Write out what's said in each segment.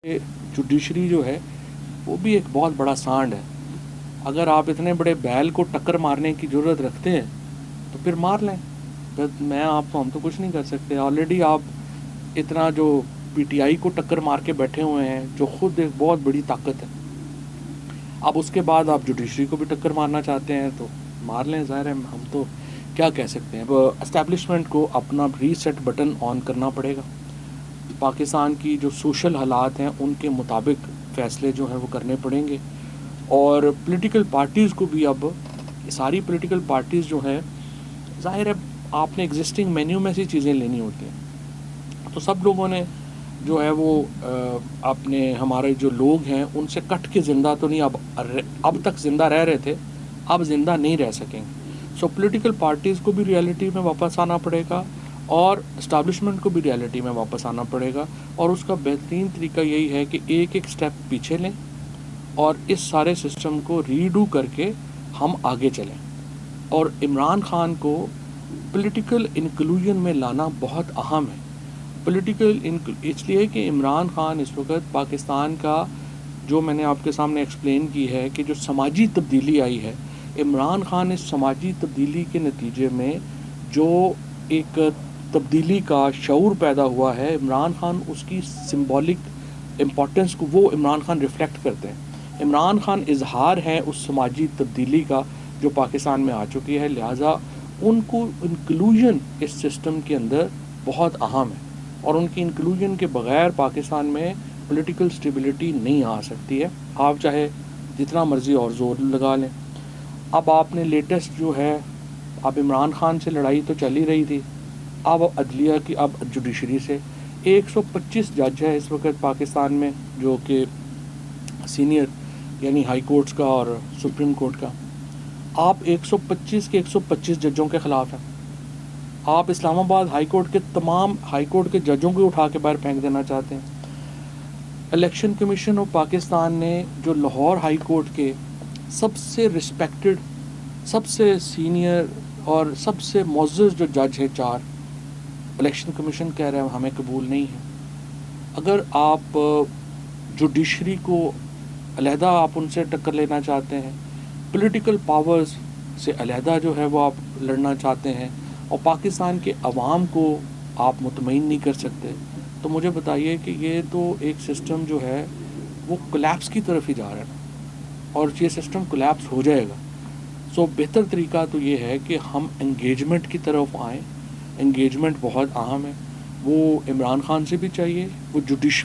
Judiciary जो है वो भी एक बहुत बड़ा सांड है। अगर आप इतने बड़े बैल को टक्कर मारने की ज़रूरत रखते हैं तो फिर मार लें। हम तो कुछ नहीं कर सकते। ऑलरेडी आप इतना जो पीटीआई को टक्कर मार के बैठे हुए हैं, जो खुद एक बहुत बड़ी ताकत है। अब उसके बाद आप जुडिशरी को भी टक्कर मारना चाहते हैं तो मार लें। ज़ाहिर है, हम तो क्या कह सकते हैं। अब एस्टेब्लिशमेंट को अपना रीसेट बटन ऑन करना पड़ेगा। पाकिस्तान की जो सोशल हालात हैं उनके मुताबिक फ़ैसले जो हैं वो करने पड़ेंगे। और पॉलिटिकल पार्टीज़ को भी अब सारी पॉलिटिकल पार्टीज़ जो हैं, ज़ाहिर है आपने एग्जिस्टिंग मेन्यू में से चीज़ें लेनी होती हैं। तो सब लोगों ने जो है वो अपने हमारे जो लोग हैं उनसे कट के ज़िंदा तो नहीं, अब तक ज़िंदा रह रहे थे, अब ज़िंदा नहीं रह सकेंगे। सो पॉलिटिकल पार्टीज़ को भी रियलिटी में वापस आना पड़ेगा और इस्टेब्लिशमेंट को भी रियलिटी में वापस आना पड़ेगा। और उसका बेहतरीन तरीका यही है कि एक एक स्टेप पीछे लें और इस सारे सिस्टम को रीडू करके हम आगे चलें। और इमरान खान को पॉलिटिकल इंक्लूजन में लाना बहुत अहम है। इसलिए कि इमरान खान इस वक्त पाकिस्तान का, जो मैंने आपके सामने एक्सप्लेन की है कि जो समाजी तब्दीली आई है, इमरान खान इस समाजी तब्दीली के नतीजे में जो एक तब्दीली का शऊर पैदा हुआ है, इमरान खान उसकी सिंबॉलिक इम्पोर्टेंस को वो इमरान खान रिफ़्लेक्ट करते हैं। इमरान खान इजहार है उस समाजी तब्दीली का जो पाकिस्तान में आ चुकी है। लिहाजा उनको इंक्लूजन इस सिस्टम के अंदर बहुत अहम है और उनकी इंक्लूजन के बग़ैर पाकिस्तान में पॉलिटिकल स्टेबिलिटी नहीं आ सकती है। आप चाहे जितना मर्ज़ी और ज़ोर लगा लें। अब आपने लेटेस्ट जो है, अब इमरान खान से लड़ाई तो चल ही रही थी, अब अदलिया की, अब जुडिशरी से 125 जज है इस वक्त पाकिस्तान में, जो कि सीनियर यानी हाई कोर्ट्स का और सुप्रीम कोर्ट का। आप 125 के 125 जजों के ख़िलाफ़ हैं। आप इस्लामाबाद हाई कोर्ट के तमाम हाई कोर्ट के जजों को उठा के बाहर फेंक देना चाहते हैं। इलेक्शन कमीशन ऑफ पाकिस्तान ने जो लाहौर हाई कोर्ट के सबसे रिस्पेक्टेड, सबसे सीनियर और सबसे मुअज़्ज़ज़ जो जज है 4, इलेक्शन कमीशन कह रहा है हमें कबूल नहीं है। अगर आप जुडिशरी को अलहदा आप उनसे टक्कर लेना चाहते हैं, पॉलिटिकल पावर्स से अलहदा जो है वो आप लड़ना चाहते हैं और पाकिस्तान के अवाम को आप मुतमईन नहीं कर सकते, तो मुझे बताइए कि ये तो एक सिस्टम जो है वो कोलैप्स की तरफ ही जा रहा है और ये सिस्टम कोलैप्स हो जाएगा। सो बेहतर तरीका तो ये है कि हम एंगेजमेंट की तरफ आएँ। एंगेजमेंट बहुत अहम है, वो इमरान खान से भी चाहिए। वो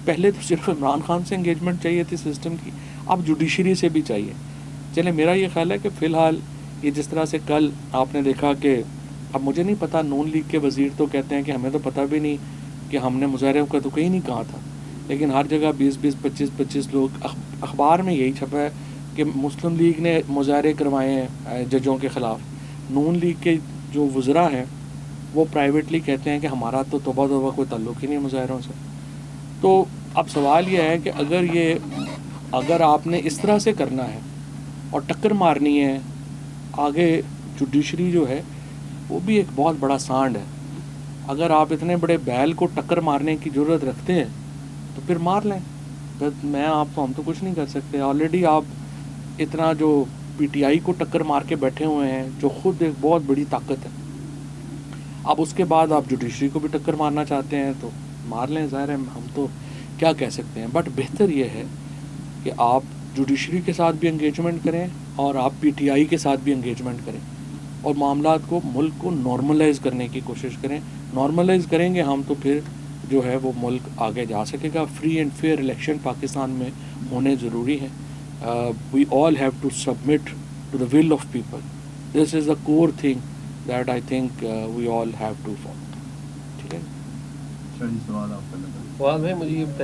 पहले तो सिर्फ इमरान खान से एंगेजमेंट चाहिए थी सिस्टम की, अब जुडिशरी से भी चाहिए। चले, मेरा ये ख्याल है कि फ़िलहाल ये जिस तरह से कल आपने देखा कि, अब मुझे नहीं पता, नून लीग के वज़ीर तो कहते हैं कि हमें तो पता भी नहीं कि हमने मुजाहरे का तो कहीं नहीं कहा था, लेकिन हर जगह 20-20, 25-25 लोग, अखबार में यही छपा है कि मुस्लिम लीग ने मुजाहरे करवाए हैं जजों के ख़िलाफ़। नून लीग के जो वज़रा हैं वो प्राइवेटली कहते हैं कि हमारा तो तौबा तौबा कोई ताल्लुक़ ही नहीं मुजाहरों से। तो अब सवाल ये है कि अगर आपने इस तरह से करना है और टक्कर मारनी है आगे, जुडिशरी जो है वो भी एक बहुत बड़ा सांड है। अगर आप इतने बड़े बैल को टक्कर मारने की ज़रूरत रखते हैं तो फिर मार लें। हम तो कुछ नहीं कर सकते। ऑलरेडी आप इतना जो पीटीआई को टक्कर मार के बैठे हुए हैं, जो खुद एक बहुत बड़ी ताकत है। अब उसके बाद आप जुडिशरी को भी टक्कर मारना चाहते हैं तो मार लें। ज़ाहिर है, हम तो क्या कह सकते हैं। बट बेहतर ये है कि आप जुडिशरी के साथ भी एंगेजमेंट करें और आप पीटीआई के साथ भी एंगेजमेंट करें और मामलात को, मुल्क को नॉर्मलाइज़ करने की कोशिश करें। नॉर्मलाइज़ करेंगे हम तो फिर जो है वो मुल्क आगे जा सकेगा। Free and fair election Pakistan में होने ज़रूरी है। We all have to submit to the will of people. This is the core thing that I think we all have to follow. ठीक है। सवाल आपका, मुझे ये बताएं